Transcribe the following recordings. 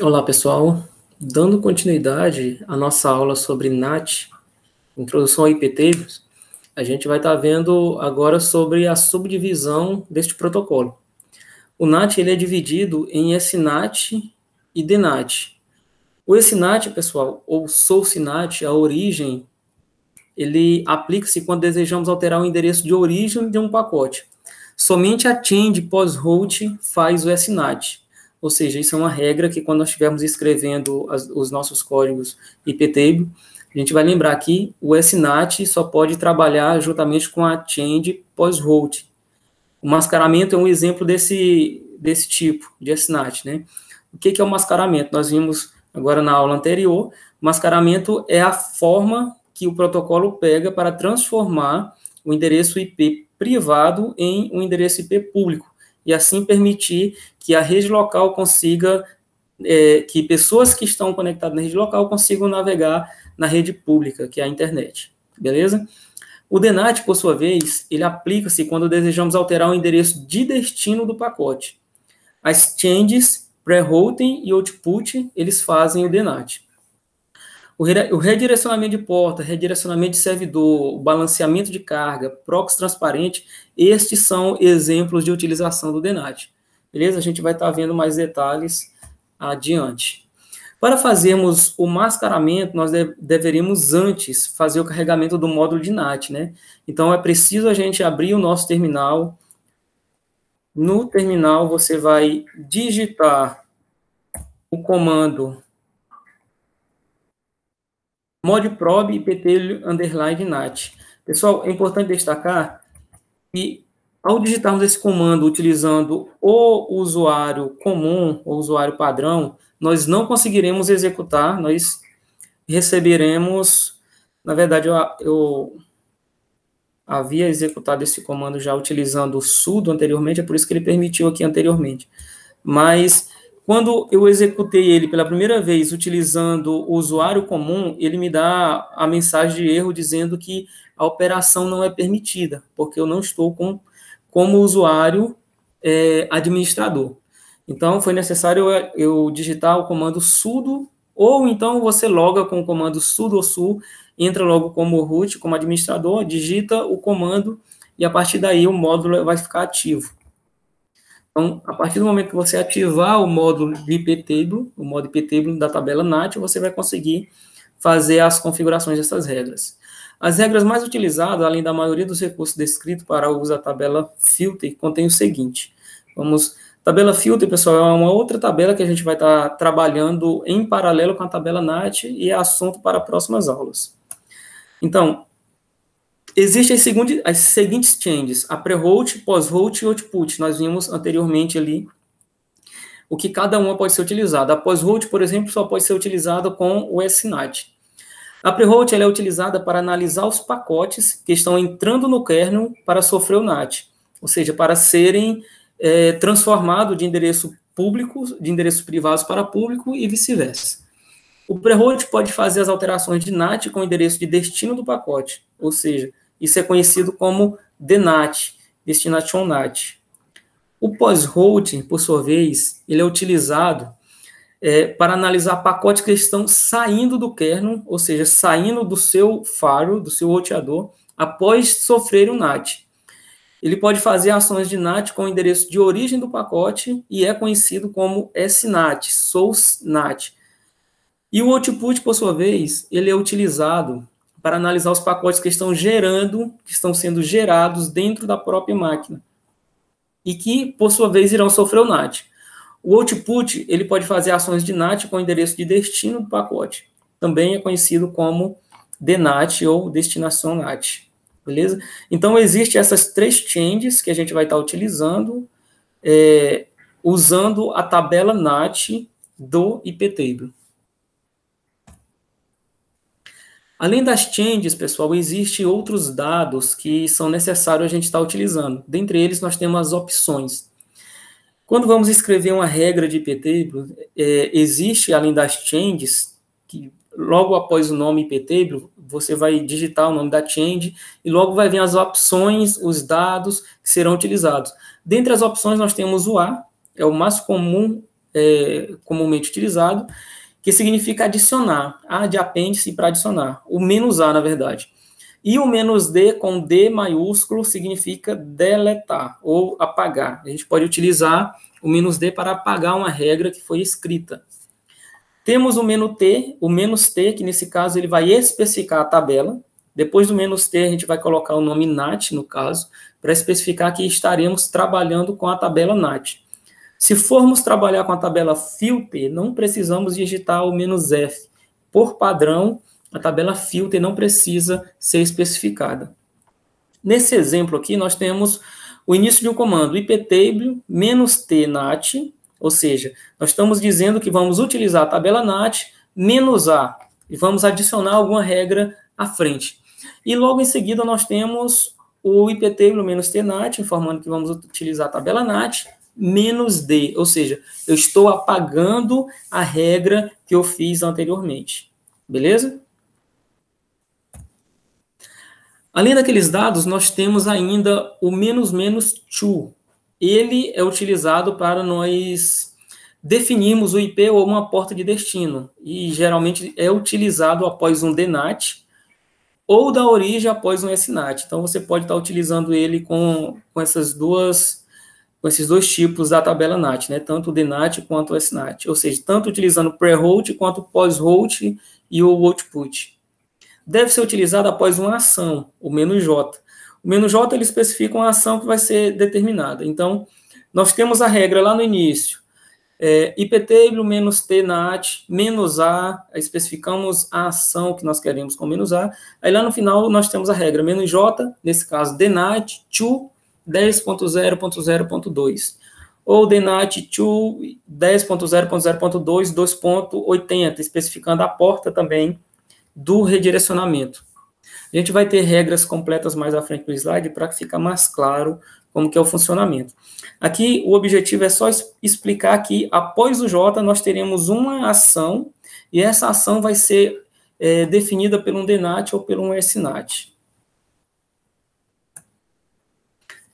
Olá, pessoal. Dando continuidade à nossa aula sobre NAT, Introdução a IPTables, a gente vai estar vendo agora sobre a subdivisão deste protocolo. O NAT ele é dividido em SNAT e DNAT. O SNAT, pessoal, ou Source NAT, a origem, ele aplica-se quando desejamos alterar o endereço de origem de um pacote. Somente a change pós-route faz o SNAT. Ou seja, isso é uma regra que quando nós estivermos escrevendo os nossos códigos IPTable, a gente vai lembrar que o SNAT só pode trabalhar juntamente com a change pós-route. O mascaramento é um exemplo desse tipo de SNAT, né? O que é o mascaramento? Nós vimos agora na aula anterior, mascaramento é a forma que o protocolo pega para transformar o endereço IP privado em um endereço IP público, e assim permitir que a rede local consiga, que pessoas que estão conectadas na rede local consigam navegar na rede pública, que é a internet, beleza? O DNAT, por sua vez, ele aplica-se quando desejamos alterar o endereço de destino do pacote. As changes, pre-routing e output, eles fazem o DNAT. O redirecionamento de porta, redirecionamento de servidor, balanceamento de carga, proxy transparente, estes são exemplos de utilização do DNAT. Beleza? A gente vai estar vendo mais detalhes adiante. Para fazermos o mascaramento, nós deveríamos antes fazer o carregamento do módulo de NAT, né? Então, é preciso a gente abrir o nosso terminal. No terminal, você vai digitar o comando modprobe iptable_nat. Pessoal, é importante destacar que, ao digitarmos esse comando utilizando o usuário comum, ou usuário padrão, nós não conseguiremos executar, nós receberemos, na verdade, eu havia executado esse comando já utilizando o sudo anteriormente, é por isso que ele permitiu aqui anteriormente. Mas, quando eu executei ele pela primeira vez utilizando o usuário comum, ele me dá a mensagem de erro dizendo que a operação não é permitida, porque eu não estou como usuário administrador. Então, foi necessário eu digitar o comando sudo, ou então você loga com o comando sudo su, entra logo como root, como administrador, digita o comando, e a partir daí o módulo vai ficar ativo. Então, a partir do momento que você ativar o módulo de IPTable, o modo IPTable da tabela NAT, você vai conseguir fazer as configurações dessas regras. As regras mais utilizadas, além da maioria dos recursos descritos para o uso da tabela filter, contém o seguinte. Tabela filter, pessoal, é uma outra tabela que a gente vai estar trabalhando em paralelo com a tabela NAT e é assunto para próximas aulas. Então, existem as seguintes changes, a pre-route, pós-route e output. Nós vimos anteriormente ali o que cada uma pode ser utilizada. A pós-route, por exemplo, só pode ser utilizada com o SNAT. A pre-route é utilizada para analisar os pacotes que estão entrando no kernel para sofrer o NAT, ou seja, para serem transformados de endereço público, de endereços privados para público e vice-versa. O pre-route pode fazer as alterações de NAT com o endereço de destino do pacote, ou seja, isso é conhecido como DNAT, Destination NAT. O pós-route, por sua vez, ele é utilizado para analisar pacotes que estão saindo do kernel, ou seja, saindo do seu firewall, do seu roteador, após sofrer um NAT. Ele pode fazer ações de NAT com o endereço de origem do pacote e é conhecido como SNAT, Source NAT. E o output, por sua vez, ele é utilizado para analisar os pacotes que estão sendo gerados dentro da própria máquina e que, por sua vez, irão sofrer o NAT. O output, ele pode fazer ações de NAT com o endereço de destino do pacote. Também é conhecido como DNAT ou destinação NAT. Beleza? Então, existem essas três changes que a gente vai estar utilizando, usando a tabela NAT do IPTable. Além das changes, pessoal, existem outros dados que são necessários a gente estar utilizando. Dentre eles, nós temos as opções. Quando vamos escrever uma regra de IPTable, existe, além das changes, que logo após o nome IPTable, você vai digitar o nome da change e logo vai vir as opções, os dados que serão utilizados. Dentre as opções, nós temos o A, é o mais comum comumente utilizado, que significa adicionar. A de apêndice para adicionar. O menos A, na verdade. E o menos D com D maiúsculo significa deletar ou apagar. A gente pode utilizar o menos D para apagar uma regra que foi escrita. Temos o menos T, que nesse caso ele vai especificar a tabela. Depois do menos T, a gente vai colocar o nome NAT, no caso, para especificar que estaremos trabalhando com a tabela NAT. Se formos trabalhar com a tabela filter, não precisamos digitar o menos F. Por padrão, a tabela filter não precisa ser especificada. Nesse exemplo aqui, nós temos o início de um comando, iptable -t nat, ou seja, nós estamos dizendo que vamos utilizar a tabela nat menos A, e vamos adicionar alguma regra à frente. E logo em seguida nós temos o iptable -t nat, informando que vamos utilizar a tabela nat menos D, ou seja, eu estou apagando a regra que eu fiz anteriormente. Beleza? Além daqueles dados, nós temos ainda o "-to". Ele é utilizado para nós definirmos o IP ou uma porta de destino, e geralmente é utilizado após um DNAT ou da origem após um SNAT. Então, você pode estar utilizando ele com esses dois tipos da tabela NAT, né? Tanto o DNAT quanto o SNAT, ou seja, tanto utilizando pré-route quanto pós-route e o output. Deve ser utilizado após uma ação, o "-j". O "-j" ele especifica uma ação que vai ser determinada. Então, nós temos a regra lá no início, iptable -t nat, "-a", especificamos a ação que nós queremos com "-a". Aí lá no final nós temos a regra "-j", nesse caso dnat to 10.0.0.2, ou dnat to 10.0.0.2, 2.80, especificando a porta também do redirecionamento. A gente vai ter regras completas mais à frente no slide para ficar mais claro como que é o funcionamento. Aqui o objetivo é só explicar que após o J nós teremos uma ação e essa ação vai ser definida por um DNAT ou por um SNAT.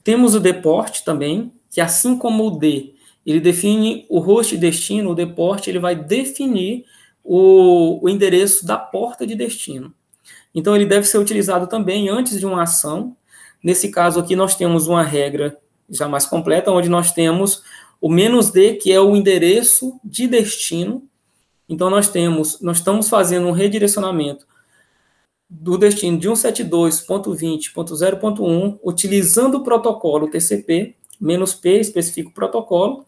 Temos o deport também, que assim como o D, ele define o host e destino, o deport ele vai definir o endereço da porta de destino. Então, ele deve ser utilizado também antes de uma ação. Nesse caso aqui, nós temos uma regra já mais completa, onde nós temos o "-d", que é o endereço de destino. Então, nós estamos fazendo um redirecionamento do destino de 172.20.0.1, utilizando o protocolo TCP, "-p" especifica o protocolo,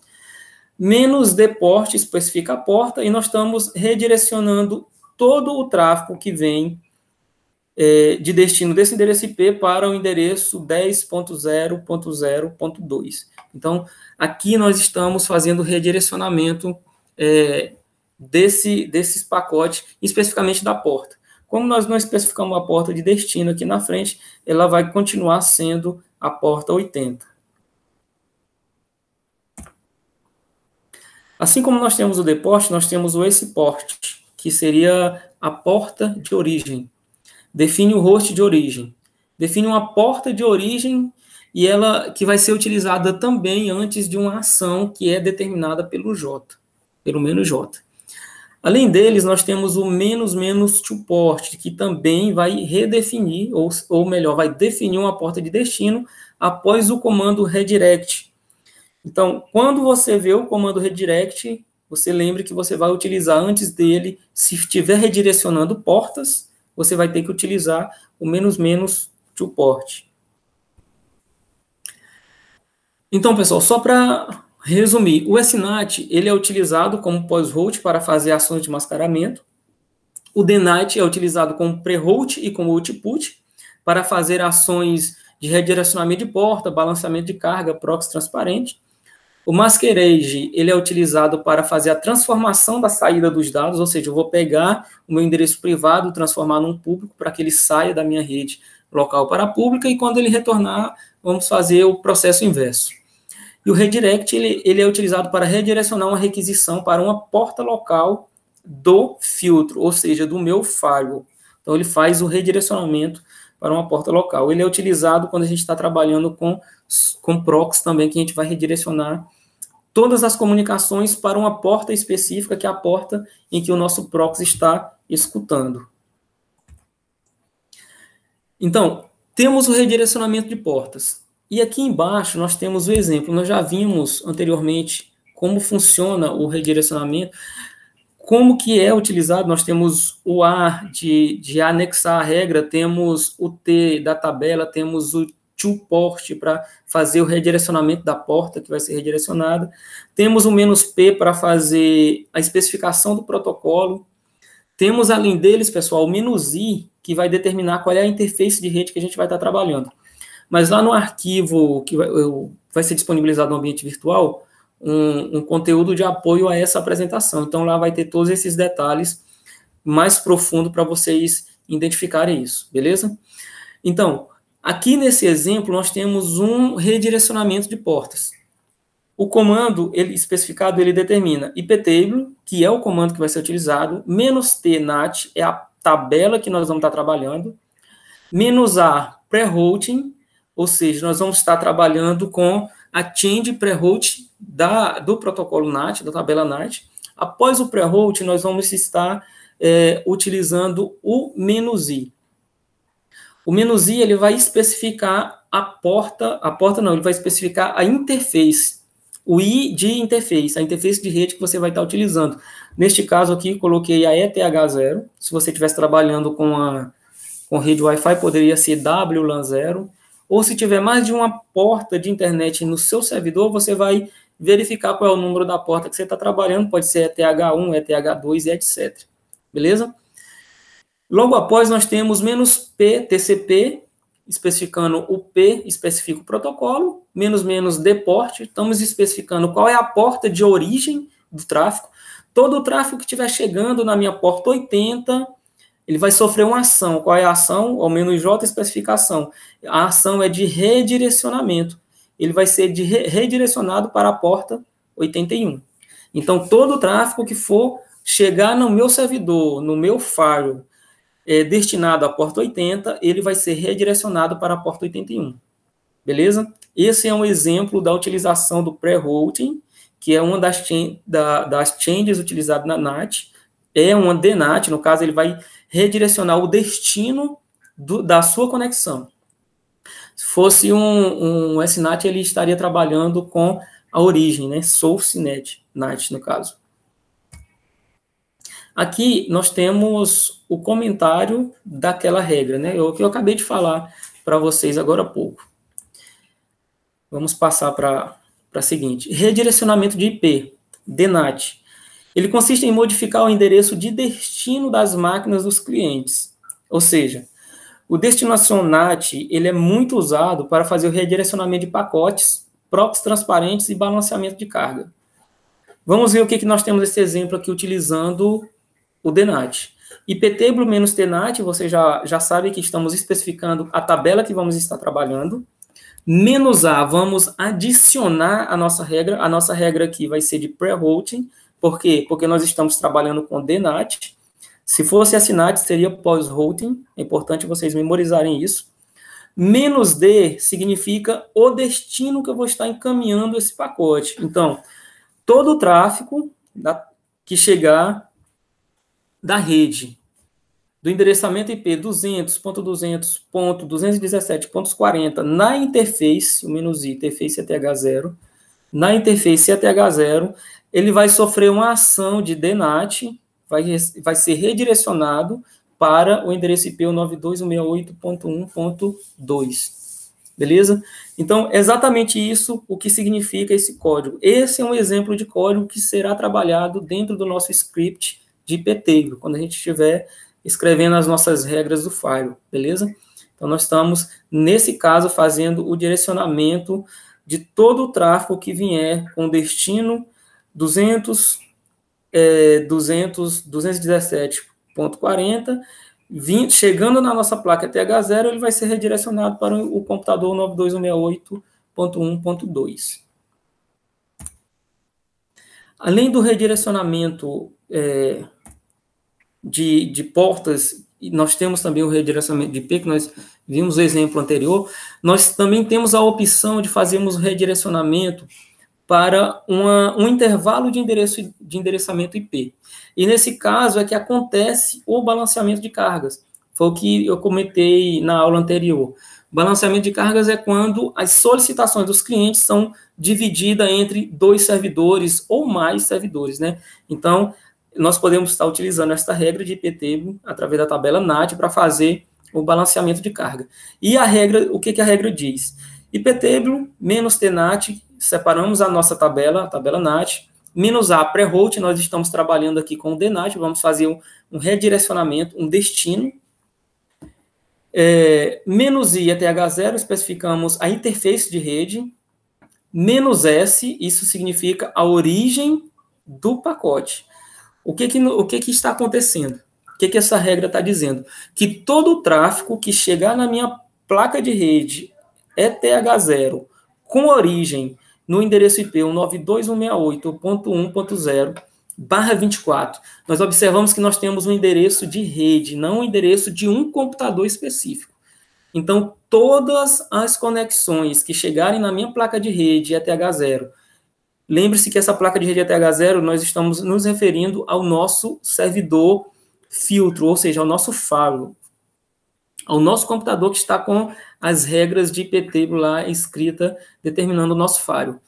"-deport" especifica a porta, e nós estamos redirecionando todo o tráfego que vem de destino desse endereço IP para o endereço 10.0.0.2. Então, aqui nós estamos fazendo redirecionamento desses pacotes, especificamente da porta. Como nós não especificamos a porta de destino aqui na frente, ela vai continuar sendo a porta 80. Assim como nós temos o deport, nós temos o export, que seria a porta de origem. Define o host de origem. Define uma porta de origem e ela que vai ser utilizada também antes de uma ação que é determinada pelo J, pelo "-j". Além deles, nós temos o "-to port, que também vai redefinir, ou melhor, vai definir uma porta de destino após o comando redirect. Então, quando você vê o comando redirect, você lembre que você vai utilizar antes dele, se estiver redirecionando portas, você vai ter que utilizar o "-to port. Então, pessoal, só para resumir, o SNAT ele é utilizado como pós-route para fazer ações de mascaramento. O DNAT é utilizado como pré-route e como output para fazer ações de redirecionamento de porta, balanceamento de carga, proxy transparente. O masquerade ele é utilizado para fazer a transformação da saída dos dados, ou seja, eu vou pegar o meu endereço privado, transformar num público para que ele saia da minha rede local para a pública, e quando ele retornar, vamos fazer o processo inverso. E o redirect ele é utilizado para redirecionar uma requisição para uma porta local do filtro, ou seja, do meu firewall. Então, ele faz o redirecionamento para uma porta local. Ele é utilizado quando a gente está trabalhando com proxy também, que a gente vai redirecionar todas as comunicações para uma porta específica, que é a porta em que o nosso proxy está escutando. Então, temos o redirecionamento de portas. E aqui embaixo nós temos o exemplo. Nós já vimos anteriormente como funciona o redirecionamento, como que é utilizado. Nós temos o A de anexar a regra, temos o T da tabela, temos o toPort para fazer o redirecionamento da porta que vai ser redirecionada, temos o "-p" para fazer a especificação do protocolo, temos além deles, pessoal, o "-i", que vai determinar qual é a interface de rede que a gente vai estar trabalhando. Mas lá no arquivo que vai ser disponibilizado no ambiente virtual, um conteúdo de apoio a essa apresentação. Então, lá vai ter todos esses detalhes mais profundos para vocês identificarem isso, beleza? Então, aqui nesse exemplo, nós temos um redirecionamento de portas. O comando especificado, ele determina iptable, que é o comando que vai ser utilizado, -t-nat é a tabela que nós vamos estar trabalhando, -a pre-routing, ou seja, nós vamos estar trabalhando com a change pre-route do protocolo NAT, da tabela NAT. Após o pre-route, nós vamos estar utilizando o "-i". O "-i", ele vai especificar ele vai especificar a interface, o I de interface, a interface de rede que você vai estar utilizando. Neste caso aqui, coloquei a ETH0, se você estivesse trabalhando com rede Wi-Fi, poderia ser WLAN 0, ou se tiver mais de uma porta de internet no seu servidor, você vai verificar qual é o número da porta que você está trabalhando, pode ser ETH1, ETH2 e etc. Beleza? Logo após, nós temos -p TCP, especificando o P, especifica o protocolo, --deport, estamos especificando qual é a porta de origem do tráfego. Todo o tráfego que estiver chegando na minha porta 80, ele vai sofrer uma ação. Qual é a ação? Ao -j, especificação. A ação é de redirecionamento. Ele vai ser redirecionado para a porta 81. Então, todo o tráfego que for chegar no meu servidor, no meu firewall, destinado à porta 80, ele vai ser redirecionado para a porta 81. Beleza? Esse é um exemplo da utilização do pre-routing, que é uma das changes utilizadas na NAT. É uma DNAT, no caso, ele vai redirecionar o destino da sua conexão. Se fosse um SNAT, ele estaria trabalhando com a origem, né? Source NAT, no caso. Aqui nós temos o comentário daquela regra, né? O que eu acabei de falar para vocês agora há pouco. Vamos passar para a seguinte. Redirecionamento de IP, DNAT. Ele consiste em modificar o endereço de destino das máquinas dos clientes. Ou seja, o destinação NAT ele é muito usado para fazer o redirecionamento de pacotes, proxies transparentes e balanceamento de carga. Vamos ver o que nós temos esse exemplo aqui utilizando o DNAT. iptable -tnat, você já sabe que estamos especificando a tabela que vamos estar trabalhando. -a, vamos adicionar a nossa regra aqui vai ser de pre-routing. Por quê? Porque nós estamos trabalhando com DNAT. Se fosse a SNAT, seria pós-routing. É importante vocês memorizarem isso. -d significa o destino que eu vou estar encaminhando esse pacote. Então, todo o tráfego que chegar da rede, do endereçamento IP 200.200.217.40 na interface, o -i, interface ETH0, na interface ETH0, ele vai sofrer uma ação de DNAT, vai ser redirecionado para o endereço IP 92.168.1.2. Beleza? Então, exatamente isso o que significa esse código. Esse é um exemplo de código que será trabalhado dentro do nosso script de iptable, quando a gente estiver escrevendo as nossas regras do firewall, beleza? Então, nós estamos, nesse caso, fazendo o direcionamento de todo o tráfego que vier com destino 217.40, chegando na nossa placa TH0, ele vai ser redirecionado para o computador 92.168.1.2. Além do redirecionamento de portas, nós temos também o redirecionamento de IP, que nós vimos o exemplo anterior, nós também temos a opção de fazermos o redirecionamento para um intervalo de endereçamento IP. E nesse caso é que acontece o balanceamento de cargas. Foi o que eu comentei na aula anterior. O balanceamento de cargas é quando as solicitações dos clientes são divididas entre 2 servidores ou mais servidores, né? Então, nós podemos estar utilizando esta regra de IPTable através da tabela NAT para fazer o balanceamento de carga. E a regra, o que a regra diz? IPTable menos TNAT, separamos a nossa tabela, a tabela NAT, menos A pré-route, nós estamos trabalhando aqui com o DNAT, vamos fazer um redirecionamento, um destino. Menos I até H0, especificamos a interface de rede. Menos S, isso significa a origem do pacote. O que está acontecendo? O que essa regra está dizendo? Que todo o tráfego que chegar na minha placa de rede ETH0 com origem no endereço IP 192.168.1.0/24, nós observamos que nós temos um endereço de rede, não um endereço de um computador específico. Então, todas as conexões que chegarem na minha placa de rede ETH0, lembre-se que essa placa de rede ETH0, nós estamos nos referindo ao nosso servidor filtro, ou seja, ao nosso firewall, ao nosso computador que está com as regras de IPTable lá escrita, determinando o nosso firewall.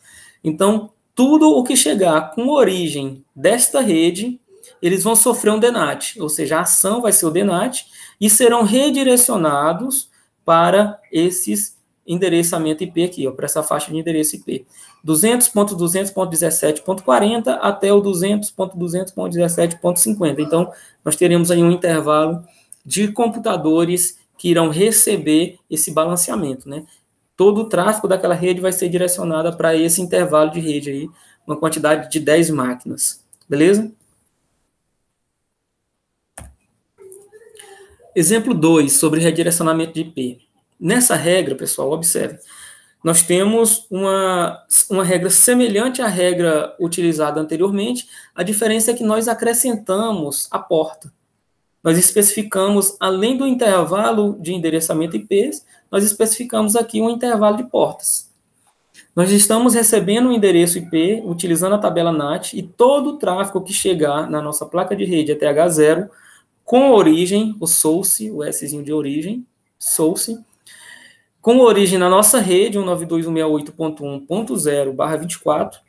Então, tudo o que chegar com origem desta rede, eles vão sofrer um DNAT, ou seja, a ação vai ser o DNAT, e serão redirecionados para esses endereçamento IP aqui, para essa faixa de endereço IP. 200.200.17.40 até o 200.200.17.50. Então, nós teremos aí um intervalo de computadores que irão receber esse balanceamento, né? Todo o tráfego daquela rede vai ser direcionado para esse intervalo de rede aí, uma quantidade de 10 máquinas. Beleza? Exemplo 2, sobre redirecionamento de IP. Nessa regra, pessoal, observe, nós temos uma regra semelhante à regra utilizada anteriormente, a diferença é que nós acrescentamos a porta. Nós especificamos, além do intervalo de endereçamento IPs, nós especificamos aqui um intervalo de portas. Nós estamos recebendo o endereço IP, utilizando a tabela NAT, e todo o tráfego que chegar na nossa placa de rede ETH0, com origem, o source, o Szinho de origem, source, com origem na nossa rede, 192.168.1.0/24,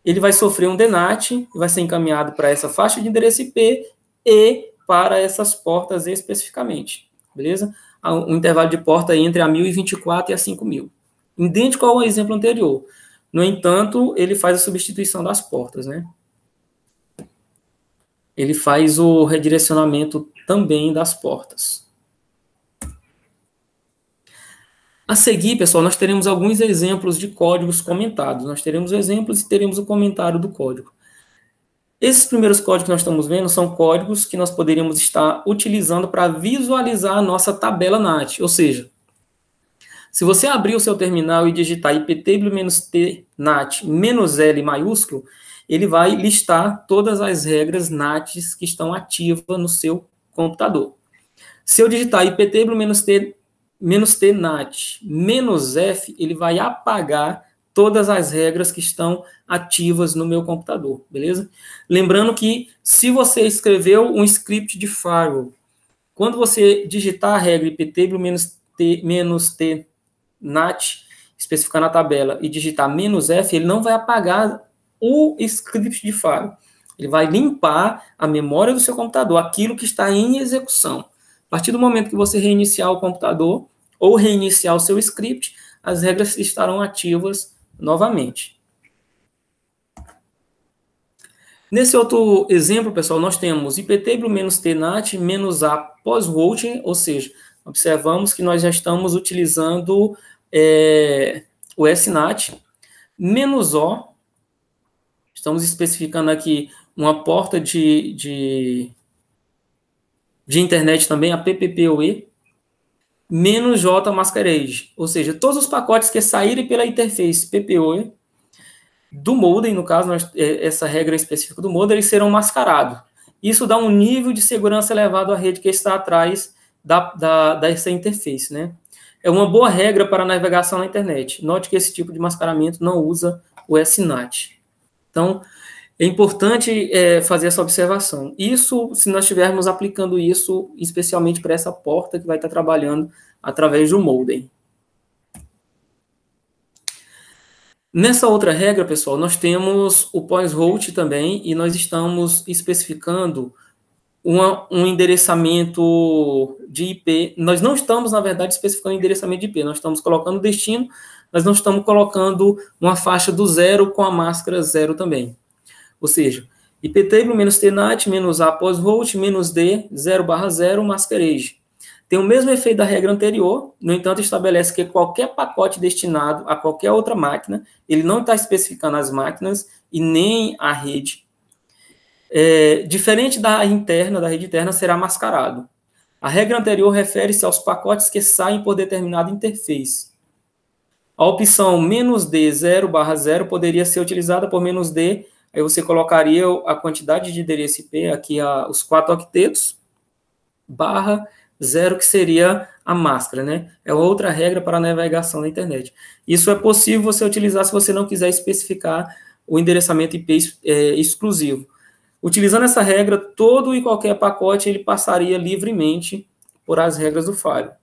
ele vai sofrer um DNAT, vai ser encaminhado para essa faixa de endereço IP e para essas portas especificamente, beleza? O intervalo de porta entre a 1024 e a 5000. Idêntico ao exemplo anterior. No entanto, ele faz a substituição das portas, né? Ele faz o redirecionamento também das portas. A seguir, pessoal, nós teremos alguns exemplos de códigos comentados. Nós teremos exemplos e teremos o comentário do código. Esses primeiros códigos que nós estamos vendo são códigos que nós poderíamos estar utilizando para visualizar a nossa tabela NAT. Ou seja, se você abrir o seu terminal e digitar IPTable-T NAT-L maiúsculo, ele vai listar todas as regras NATs que estão ativas no seu computador. Se eu digitar IPTable-T NAT-F, ele vai apagar todas as regras que estão ativas no meu computador, beleza? Lembrando que se você escreveu um script de firewall, quando você digitar a regra IPTable-T NAT, especificar na tabela, e digitar "-f", ele não vai apagar o script de firewall. Ele vai limpar a memória do seu computador, aquilo que está em execução. A partir do momento que você reiniciar o computador ou reiniciar o seu script, as regras estarão ativas novamente. Nesse outro exemplo, pessoal, nós temos IPTable-T NAT-A pós-routing, ou seja, observamos que nós já estamos utilizando o SNAT, -O, estamos especificando aqui uma porta de internet também, a PPPoE, -J masquerade, ou seja, todos os pacotes que saírem pela interface PPoE do modem, no caso, essa regra específica do modem, eles serão mascarados. Isso dá um nível de segurança elevado à rede que está atrás dessa interface, né? É uma boa regra para navegação na internet. Note que esse tipo de mascaramento não usa o SNAT. Então, é importante fazer essa observação. Isso, se nós estivermos aplicando isso, especialmente para essa porta que vai estar trabalhando através do modem. Nessa outra regra, pessoal, nós temos o pós-route também, e nós estamos especificando um endereçamento de IP. Nós não estamos, na verdade, especificando endereçamento de IP, nós estamos colocando destino, nós não estamos colocando uma faixa do 0 com a máscara 0 também. Ou seja, iptable menos tnat menos a pós-route menos d 0/0 masquerade. Tem o mesmo efeito da regra anterior, no entanto, estabelece que qualquer pacote destinado a qualquer outra máquina, ele não está especificando as máquinas e nem a rede. Diferente da rede interna, será mascarado. A regra anterior refere-se aos pacotes que saem por determinada interface. A opção "-d 0/0 poderia ser utilizada por "-d", aí você colocaria a quantidade de endereço IP, aqui os 4 octetos, /0, que seria a máscara, né? É outra regra para a navegação na internet. Isso é possível você utilizar se você não quiser especificar o endereçamento IP exclusivo. Utilizando essa regra, todo e qualquer pacote ele passaria livremente por as regras do Firewall.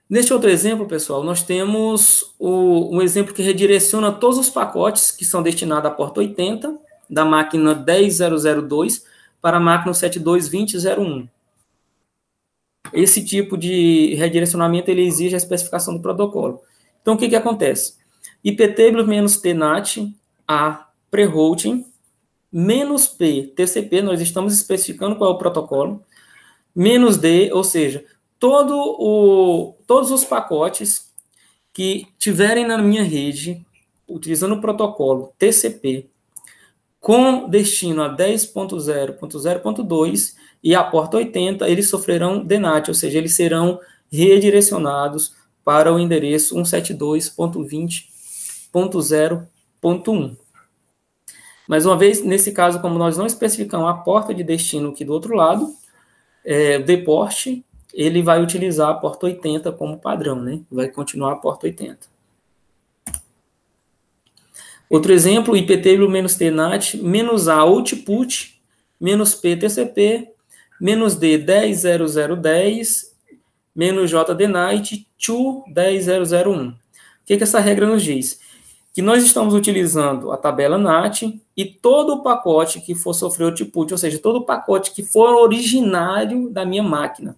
Neste outro exemplo, pessoal, nós temos um exemplo que redireciona todos os pacotes que são destinados à porta 80 da máquina 10002 para a máquina 722001. Esse tipo de redirecionamento ele exige a especificação do protocolo. Então, o que acontece? iptable menos tnat a pre-routing menos p TCP, nós estamos especificando qual é o protocolo, menos d, ou seja, todos os pacotes que tiverem na minha rede, utilizando o protocolo TCP, com destino a 10.0.0.2 e a porta 80, eles sofrerão DNAT, ou seja, eles serão redirecionados para o endereço 172.20.0.1. Mais uma vez, nesse caso, como nós não especificamos a porta de destino aqui do outro lado, o deport, ele vai utilizar a porta 80 como padrão, né? Vai continuar a porta 80. Outro exemplo, iptable menos tnat menos a output menos p TCP menos d 10.0010 menos j dnight to 10.001. O que essa regra nos diz? Que nós estamos utilizando a tabela NAT e todo o pacote que for sofrer output, ou seja, todo o pacote que for originário da minha máquina.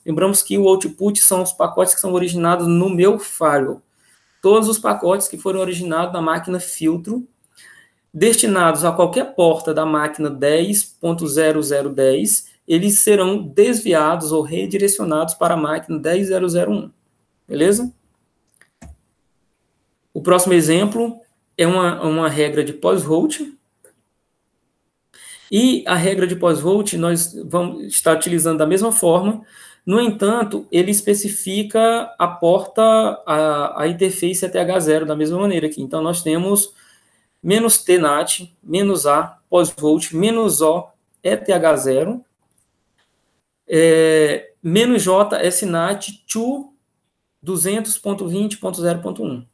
Lembramos que o output são os pacotes que são originados no meu firewall. Todos os pacotes que foram originados na máquina filtro, destinados a qualquer porta da máquina 10.0010, eles serão desviados ou redirecionados para a máquina 10.001. Beleza? O próximo exemplo é uma regra de pós-route. E a regra de pós-route nós vamos estar utilizando da mesma forma. No entanto, ele especifica a porta, a interface ATH0 da mesma maneira aqui. Então, nós temos menos tnat, menos a, pós-route, menos o, ETH0, menos j, snat, to 200.20.0.1.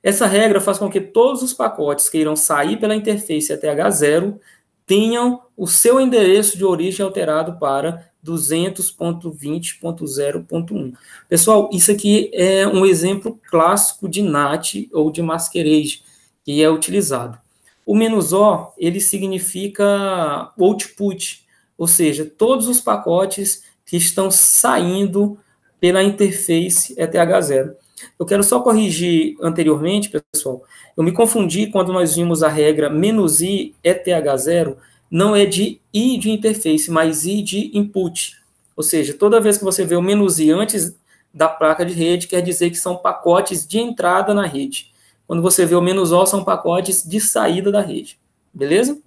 Essa regra faz com que todos os pacotes que irão sair pela interface ATH0 tenham o seu endereço de origem alterado para 200.20.0.1. Pessoal, isso aqui é um exemplo clássico de NAT ou de masquerade que é utilizado. O "-o", ele significa output, ou seja, todos os pacotes que estão saindo pela interface ETH0. Eu quero só corrigir anteriormente, pessoal, eu me confundi quando nós vimos a regra "-i ETH0", não é de I de interface, mas I de input. Ou seja, toda vez que você vê o "-i antes da placa de rede, quer dizer que são pacotes de entrada na rede. Quando você vê o "-o", são pacotes de saída da rede. Beleza?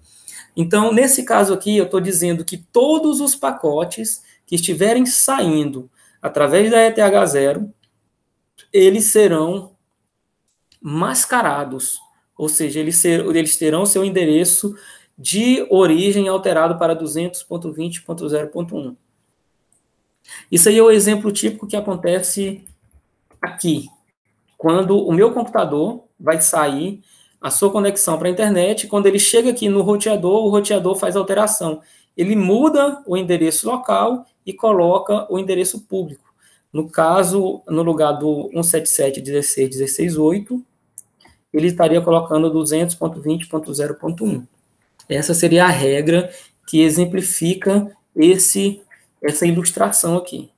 Então, nesse caso aqui, eu estou dizendo que todos os pacotes que estiverem saindo através da ETH0, eles serão mascarados, ou seja, eles terão seu endereço de origem alterado para 200.20.0.1. Isso aí é o exemplo típico que acontece aqui. quando o meu computador vai sair a sua conexão para a internet, quando ele chega aqui no roteador, o roteador faz alteração. Ele muda o endereço local e coloca o endereço público. No caso, no lugar do 177.16.16.8, ele estaria colocando 200.20.0.1. Essa seria a regra que exemplifica essa ilustração aqui.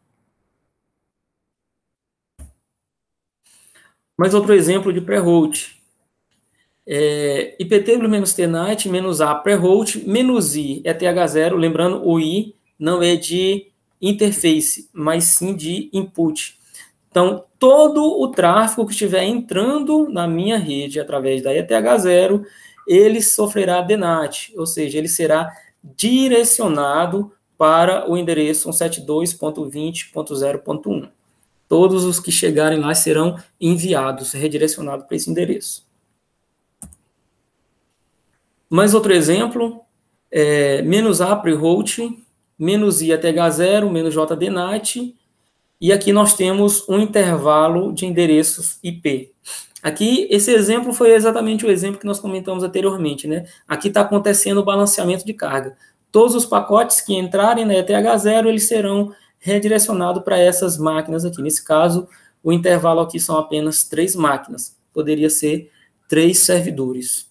Mais outro exemplo de pré-route. IPT-TNAT -A pré-route, -I é TH0, lembrando, o I não é de interface, mas sim de input. Então, todo o tráfego que estiver entrando na minha rede através da ETH0, ele sofrerá DNAT, ou seja, ele será direcionado para o endereço 172.20.0.1. Todos os que chegarem lá serão enviados, redirecionados para esse endereço. Mais outro exemplo, -A pre-route, -I ETH0, -J DNAT, e aqui nós temos um intervalo de endereços IP. Aqui, esse exemplo foi exatamente o exemplo que nós comentamos anteriormente, né? Aqui está acontecendo o balanceamento de carga. Todos os pacotes que entrarem na ETH0, eles serão redirecionados para essas máquinas aqui. Nesse caso, o intervalo aqui são apenas 3 máquinas. Poderia ser 3 servidores.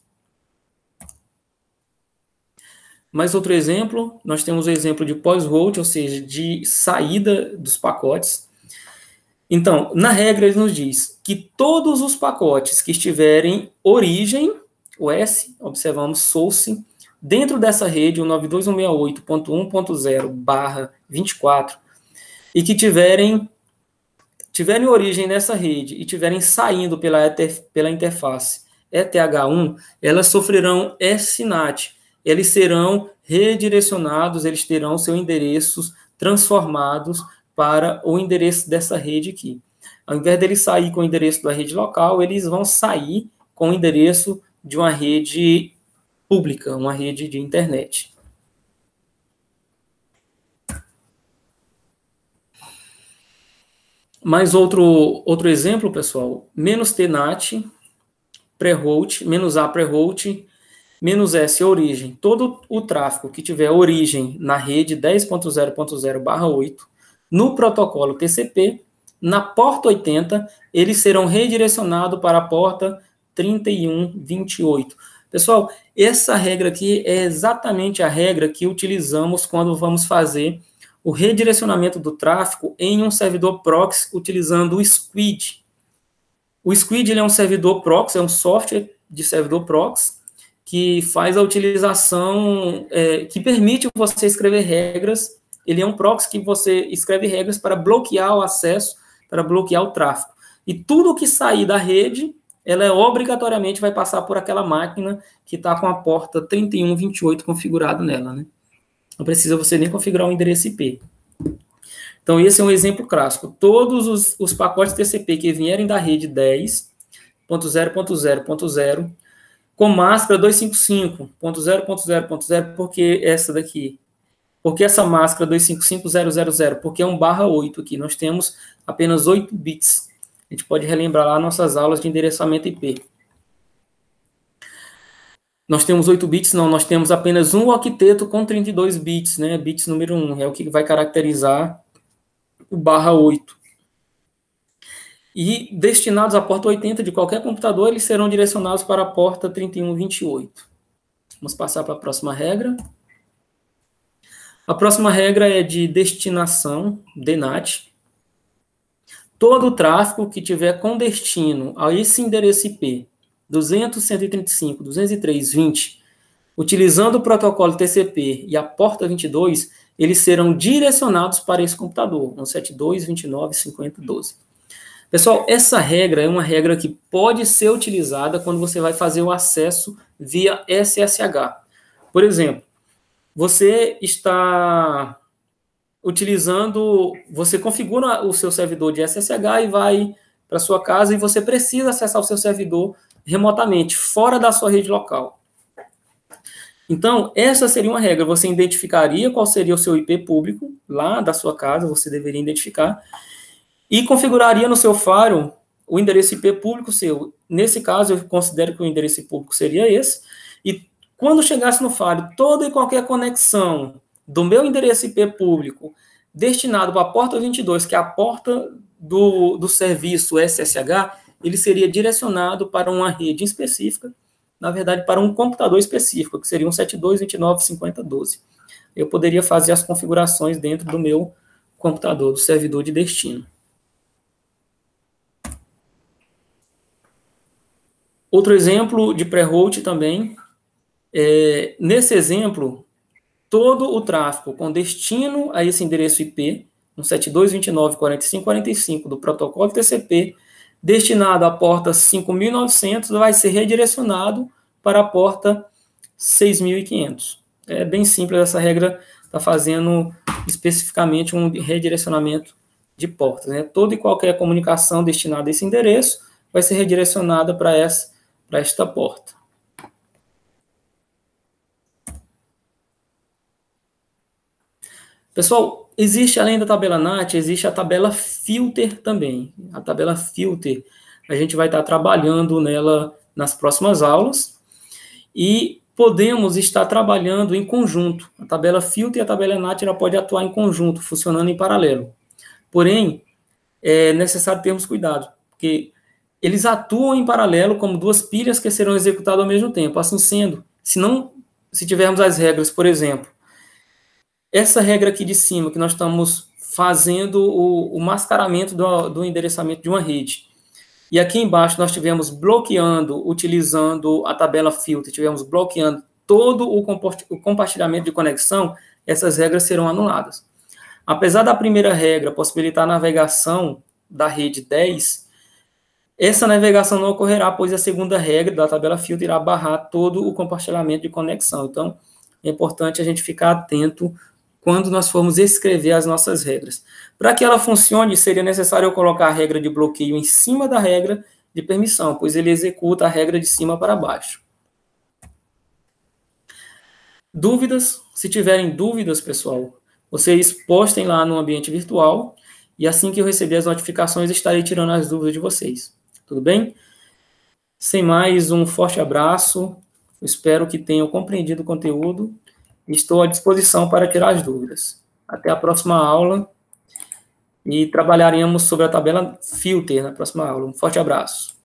Mais outro exemplo, nós temos o exemplo de pós-route, ou seja, de saída dos pacotes. Então, na regra, ele nos diz que todos os pacotes que estiverem origem, o S, observamos source, dentro dessa rede, o 92.168.1.0/24, e que tiverem origem nessa rede e tiverem saindo pela interface ETH1, elas sofrerão SNAT. Eles serão redirecionados, eles terão seus endereços transformados para o endereço dessa rede aqui. Ao invés deles sair com o endereço da rede local, eles vão sair com o endereço de uma rede pública, uma rede de internet. Mais outro exemplo, pessoal, -TNAT, pré-route, -A pré-route, -S origem. Todo o tráfego que tiver origem na rede 10.0.0/8, no protocolo TCP, na porta 80, eles serão redirecionados para a porta 3128. Pessoal, essa regra aqui é exatamente a regra que utilizamos quando vamos fazer o redirecionamento do tráfego em um servidor proxy utilizando o Squid. O Squid ele é um servidor proxy, é um software de servidor proxy, que faz a utilização, que permite você escrever regras. Ele é um proxy que você escreve regras para bloquear o acesso, para bloquear o tráfego. E tudo que sair da rede, ela obrigatoriamente vai passar por aquela máquina que está com a porta 3128 configurado nela, né? Não precisa você nem configurar o endereço IP. Então, esse é um exemplo clássico. Todos os pacotes TCP que vierem da rede 10.0.0.0, com máscara 255.0.0.0, porque essa daqui? Porque essa máscara 255.0.0.0? Porque é um /8 aqui. Nós temos apenas 8 bits. A gente pode relembrar lá nossas aulas de endereçamento IP. Nós temos 8 bits? Não, nós temos apenas um octeto com 32 bits, né? Bits número 1, é o que vai caracterizar o /8. E destinados à porta 80 de qualquer computador, eles serão direcionados para a porta 3128. Vamos passar para a próxima regra. A próxima regra é de destinação, DNAT. Todo o tráfego que tiver com destino a esse endereço IP 200.135.203.20, utilizando o protocolo TCP e a porta 22, eles serão direcionados para esse computador, 172.29.50.12. Pessoal, essa regra é uma regra que pode ser utilizada quando você vai fazer o acesso via SSH. Por exemplo, você está utilizando, você configura o seu servidor de SSH e vai para sua casa e você precisa acessar o seu servidor remotamente, fora da sua rede local. Então, essa seria uma regra. Você identificaria qual seria o seu IP público lá da sua casa, você deveria identificar, e configuraria no seu firewall o endereço IP público seu. Nesse caso, eu considero que o endereço público seria esse, e quando chegasse no falho, toda e qualquer conexão do meu endereço IP público destinado para a porta 22, que é a porta do serviço SSH, ele seria direcionado para uma rede específica, na verdade, para um computador específico, que seria um 72.29.50.12. Eu poderia fazer as configurações dentro do meu computador, do servidor de destino. Outro exemplo de pré-route também, nesse exemplo, todo o tráfego com destino a esse endereço IP, um 72.29.45.45 do protocolo TCP, destinado à porta 5.900, vai ser redirecionado para a porta 6.500. É bem simples, essa regra está fazendo especificamente um redirecionamento de portas, né? Toda e qualquer comunicação destinada a esse endereço vai ser redirecionada para esta porta. Pessoal, existe além da tabela NAT, existe a tabela filter também. A tabela filter, a gente vai estar trabalhando nela nas próximas aulas e podemos estar trabalhando em conjunto. A tabela filter e a tabela NAT ela pode atuar em conjunto, funcionando em paralelo. Porém, é necessário termos cuidado, porque eles atuam em paralelo como duas pilhas que serão executadas ao mesmo tempo. Assim sendo, se tivermos as regras, por exemplo, essa regra aqui de cima, que nós estamos fazendo o mascaramento do endereçamento de uma rede. E aqui embaixo nós tivemos bloqueando, utilizando a tabela filter, tivemos bloqueando todo o compartilhamento de conexão, essas regras serão anuladas. Apesar da primeira regra possibilitar a navegação da rede 10, essa navegação não ocorrerá, pois a segunda regra da tabela filter irá barrar todo o compartilhamento de conexão. Então, é importante a gente ficar atento quando nós formos escrever as nossas regras. Para que ela funcione, seria necessário eu colocar a regra de bloqueio em cima da regra de permissão, pois ele executa a regra de cima para baixo. Dúvidas? Se tiverem dúvidas, pessoal, vocês postem lá no ambiente virtual e assim que eu receber as notificações, estarei tirando as dúvidas de vocês. Tudo bem? Sem mais, um forte abraço. Espero que tenham compreendido o conteúdo. Estou à disposição para tirar as dúvidas. Até a próxima aula e trabalharemos sobre a tabela filter na próxima aula. Um forte abraço.